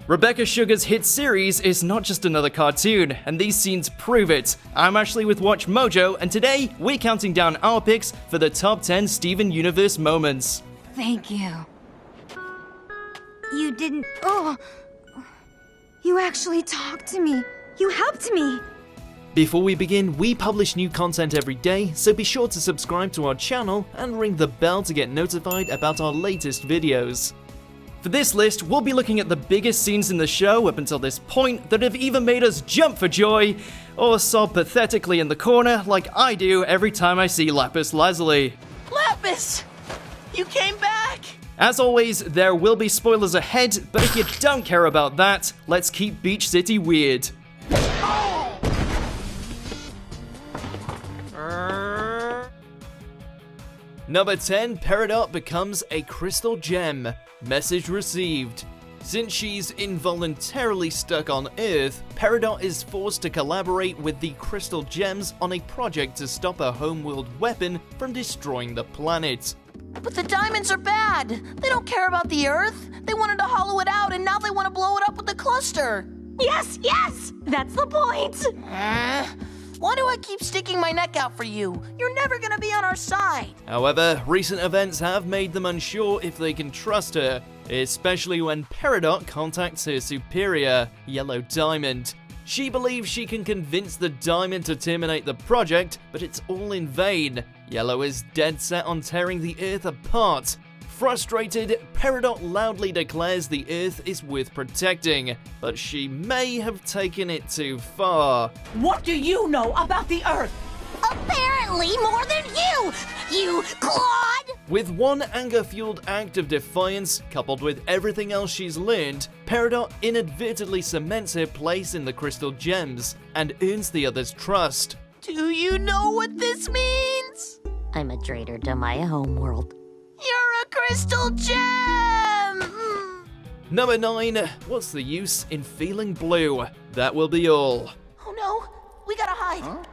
Rebecca Sugar's hit series is not just another cartoon, and these scenes prove it. I'm Ashley with WatchMojo, and today we're counting down our picks for the top 10 Steven Universe moments. Thank you. You didn't... Oh! You actually talked to me. You helped me. Before we begin, we publish new content every day, so be sure to subscribe to our channel and ring the bell to get notified about our latest videos. For this list, we'll be looking at the biggest scenes in the show up until this point that have either made us jump for joy or sob pathetically in the corner like I do every time I see Lapis Lazuli. Lapis! You came back! As always, there will be spoilers ahead, but if you don't care about that, let's keep Beach City weird. Number 10, Peridot becomes a crystal gem. Message received. Since she's involuntarily stuck on Earth, Peridot is forced to collaborate with the crystal gems on a project to stop a Homeworld weapon from destroying the planet. But the diamonds are bad. They don't care about the Earth. They wanted to hollow it out and now they want to blow it up with the cluster. Yes, yes! That's the point! Why do I keep sticking my neck out for you? You're never gonna be on our side. However, recent events have made them unsure if they can trust her, especially when Peridot contacts her superior, Yellow Diamond. She believes she can convince the Diamond to terminate the project, but it's all in vain. Yellow is dead set on tearing the Earth apart. Frustrated, Peridot loudly declares the Earth is worth protecting, but she may have taken it too far. What do you know about the Earth? Apparently more than you, you clod! With one anger-fueled act of defiance, coupled with everything else she's learned, Peridot inadvertently cements her place in the crystal gems, and earns the others' trust. Do you know what this means? I'm a traitor to my homeworld. You're a crystal gem! Number 9, what's the use in feeling blue? That will be all. Oh no, we gotta hide. Huh?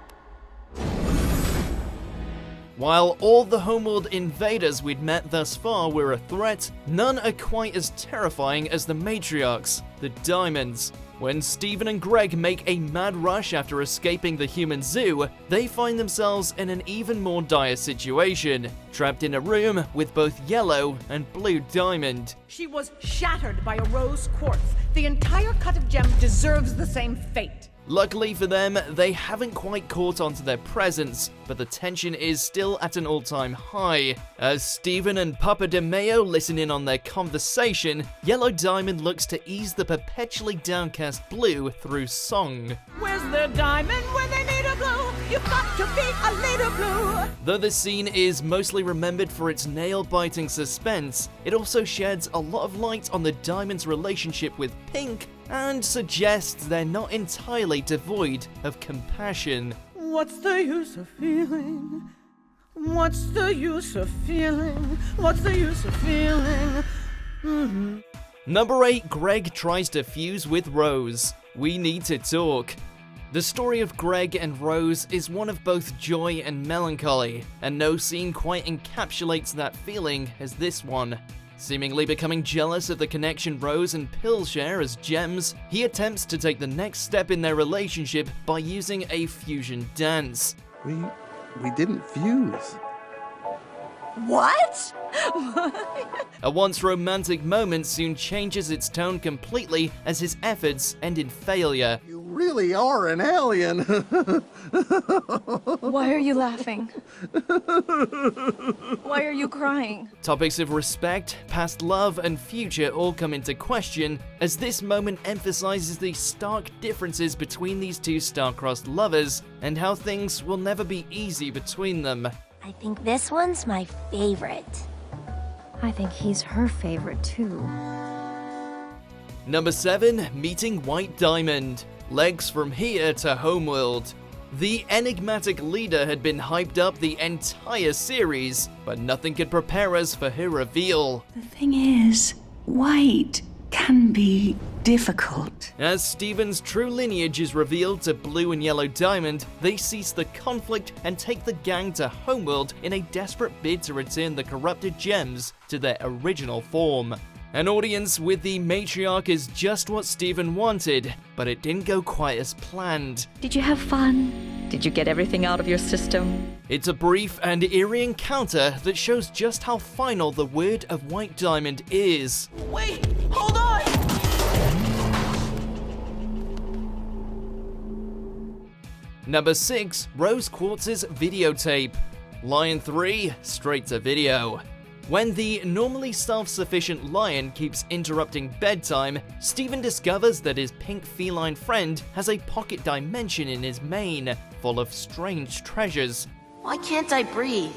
While all the Homeworld invaders we'd met thus far were a threat, none are quite as terrifying as the matriarchs, the Diamonds. When Steven and Greg make a mad rush after escaping the human zoo, they find themselves in an even more dire situation, trapped in a room with both Yellow and Blue Diamond. She was shattered by a rose quartz. The entire cut of gem deserves the same fate. Luckily for them, they haven't quite caught on to their presence, but the tension is still at an all-time high. As Steven and Papa DeMeo listen in on their conversation, Yellow Diamond looks to ease the perpetually downcast Blue through song. Where's the diamond when they need a blue? You've got to be a little blue. Though this scene is mostly remembered for its nail-biting suspense, it also sheds a lot of light on the Diamond's relationship with Pink, and suggests they're not entirely devoid of compassion. What's the use of feeling? What's the use of feeling? What's the use of feeling? Number 8, Greg tries to fuse with Rose. We need to talk. The story of Greg and Rose is one of both joy and melancholy, and no scene quite encapsulates that feeling as this one. Seemingly becoming jealous of the connection Rose and Pill share as gems, he attempts to take the next step in their relationship by using a fusion dance. We didn't fuse. What? A once romantic moment soon changes its tone completely as his efforts end in failure. You really are an alien. Why are you laughing? Why are you crying? Topics of respect, past love, and future all come into question, as this moment emphasizes the stark differences between these two star-crossed lovers, and how things will never be easy between them. I think this one's my favorite. I think he's her favorite too. Number 7, meeting White Diamond. Legs from here to Homeworld. The enigmatic leader had been hyped up the entire series, but nothing could prepare us for her reveal. The thing is, White can be difficult. As Steven's true lineage is revealed to Blue and Yellow Diamond, they cease the conflict and take the gang to Homeworld in a desperate bid to return the corrupted gems to their original form. An audience with the matriarch is just what Steven wanted, but it didn't go quite as planned. Did you have fun? Did you get everything out of your system? It's a brief and eerie encounter that shows just how final the word of White Diamond is. Wait, hold on! Number 6, Rose Quartz's videotape. Lion 3, straight to video. When the normally self-sufficient lion keeps interrupting bedtime, Steven discovers that his pink feline friend has a pocket dimension in his mane, full of strange treasures. Why can't I breathe?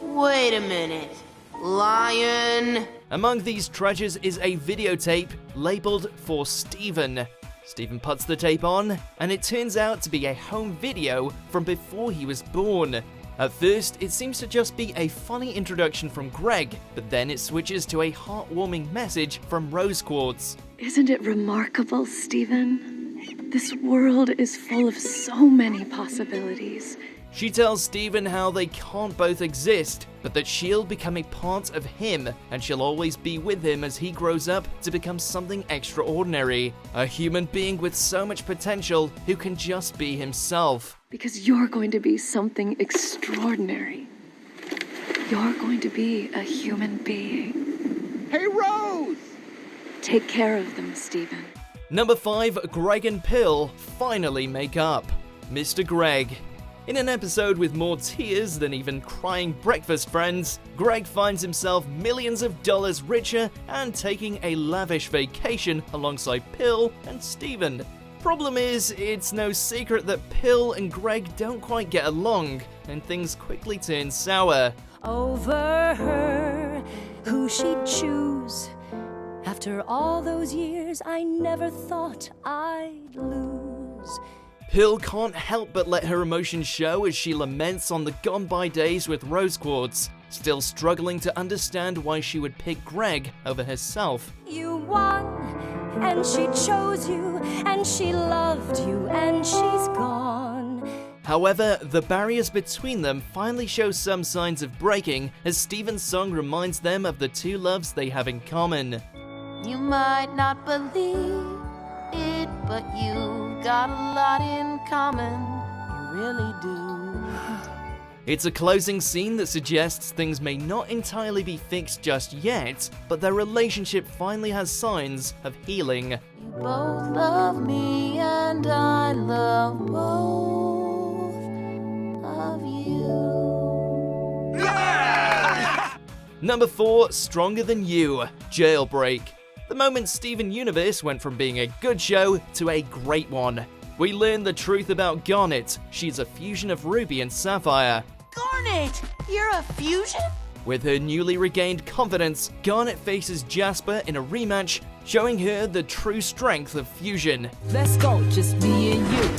Wait a minute. Lion. Among these treasures is a videotape labeled for Steven. Steven puts the tape on, and it turns out to be a home video from before he was born. At first, it seems to just be a funny introduction from Greg, but then it switches to a heartwarming message from Rose Quartz. Isn't it remarkable, Steven? This world is full of so many possibilities. She tells Steven how they can't both exist, but that she'll become a part of him, and she'll always be with him as he grows up to become something extraordinary. A human being with so much potential who can just be himself. Because you're going to be something extraordinary. You're going to be a human being. Hey, Rose! Take care of them, Steven. Number 5, Greg and Pill finally make up. Mr. Greg. In an episode with more tears than even crying breakfast friends, Greg finds himself millions of dollars richer and taking a lavish vacation alongside Pill and Steven. Problem is, it's no secret that Pill and Greg don't quite get along, and things quickly turn sour. Over her, who she'd choose. After all those years, I never thought I'd lose. Pill can't help but let her emotions show as she laments on the gone-by days with Rose Quartz, still struggling to understand why she would pick Greg over herself. You won, and she chose you, and she loved you, and she's gone. However, the barriers between them finally show some signs of breaking as Steven's song reminds them of the two loves they have in common. You might not believe it, but you got a lot in common. You really do. It's a closing scene that suggests things may not entirely be fixed just yet, but their relationship finally has signs of healing. You both love me and I love both of you. Number 4, Stronger Than You, Jailbreak. The moment Steven Universe went from being a good show to a great one. We learn the truth about Garnet. She's a fusion of Ruby and Sapphire. Garnet, you're a fusion? With her newly regained confidence, Garnet faces Jasper in a rematch, showing her the true strength of fusion. Let's go, just me and you.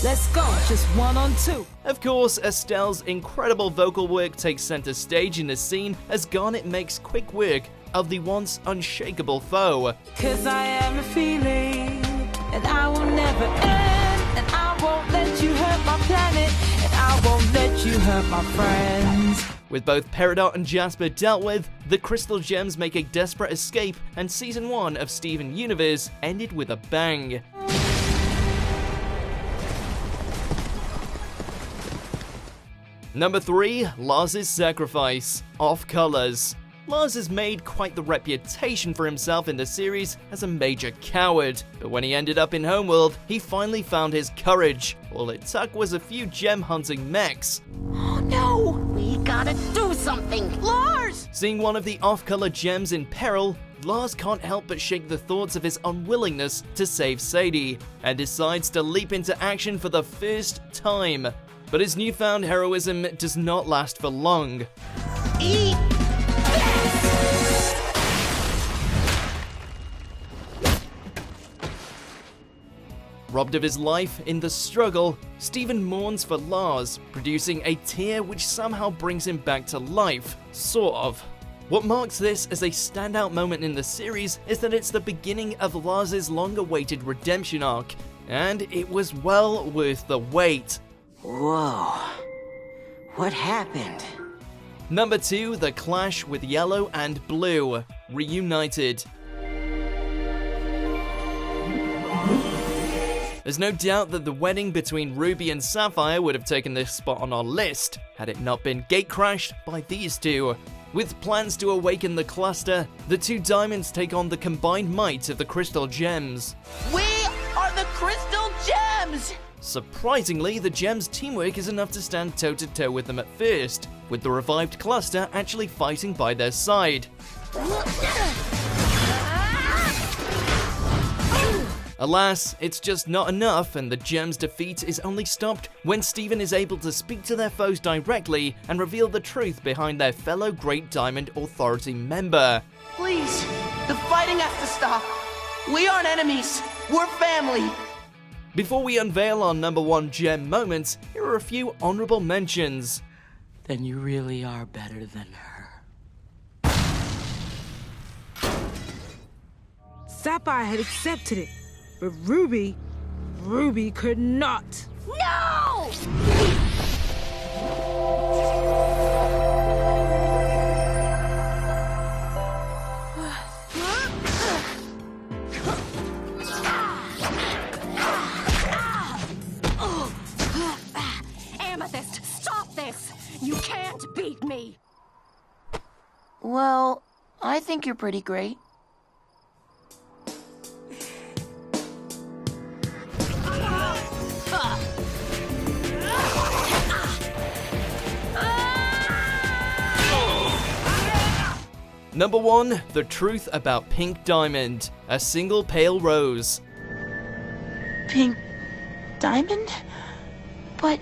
Let's go, just 1-on-2. Of course, Estelle's incredible vocal work takes center stage in this scene as Garnet makes quick work of the once unshakable foe. 'Cause I am a feeling, and I will never end, and I won't let you hurt my planet, and I won't let you hurt my friends. With both Peridot and Jasper dealt with, the Crystal Gems make a desperate escape, and Season 1 of Steven Universe ended with a bang. Number 3, Lars's Sacrifice, Off Colors. Lars has made quite the reputation for himself in the series as a major coward, but when he ended up in Homeworld, he finally found his courage. All it took was a few gem-hunting mechs. Oh no! We gotta do something! Lars! Seeing one of the off-color gems in peril, Lars can't help but shake the thoughts of his unwillingness to save Sadie, and decides to leap into action for the first time. But his newfound heroism does not last for long. Eat! Robbed of his life in the struggle, Steven mourns for Lars, producing a tear which somehow brings him back to life, sort of. What marks this as a standout moment in the series is that it's the beginning of Lars's long-awaited redemption arc, and it was well worth the wait. Whoa. What happened? Number 2, the clash with Yellow and Blue, reunited. There's no doubt that the wedding between Ruby and Sapphire would have taken this spot on our list, had it not been gatecrashed by these two. With plans to awaken the cluster, the two diamonds take on the combined might of the crystal gems. We are the crystal gems! Surprisingly, the gems' teamwork is enough to stand toe-to-toe with them at first, with the revived cluster actually fighting by their side. Alas, it's just not enough, and the gems' defeat is only stopped when Steven is able to speak to their foes directly and reveal the truth behind their fellow Great Diamond Authority member. Please, the fighting has to stop. We aren't enemies, we're family. Before we unveil our number 1 gem moments, here are a few honorable mentions. Then you really are better than her. Sapphire had accepted it, but Ruby could not. No! Amethyst, stop this! You can't beat me! Well, I think you're pretty great. Number 1, the truth about Pink Diamond, a single pale rose. Pink diamond? But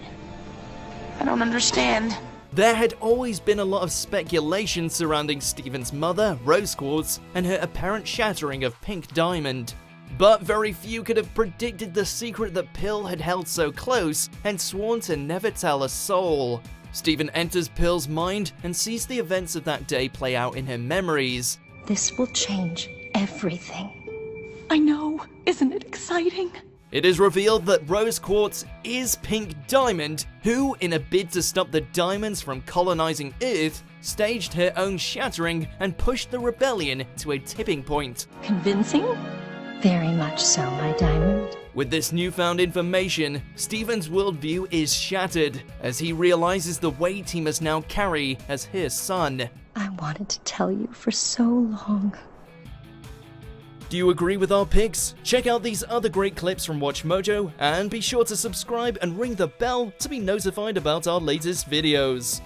I don't understand. There had always been a lot of speculation surrounding Steven's mother, Rose Quartz, and her apparent shattering of Pink Diamond. But very few could have predicted the secret that Pill had held so close and sworn to never tell a soul. Steven enters Pill's mind and sees the events of that day play out in her memories. This will change everything. I know. Isn't it exciting? It is revealed that Rose Quartz is Pink Diamond, who, in a bid to stop the diamonds from colonizing Earth, staged her own shattering and pushed the rebellion to a tipping point. Convincing? Very much so, my diamond. With this newfound information, Steven's worldview is shattered, as he realizes the weight he must now carry as his son. I wanted to tell you for so long. Do you agree with our picks? Check out these other great clips from WatchMojo, and be sure to subscribe and ring the bell to be notified about our latest videos.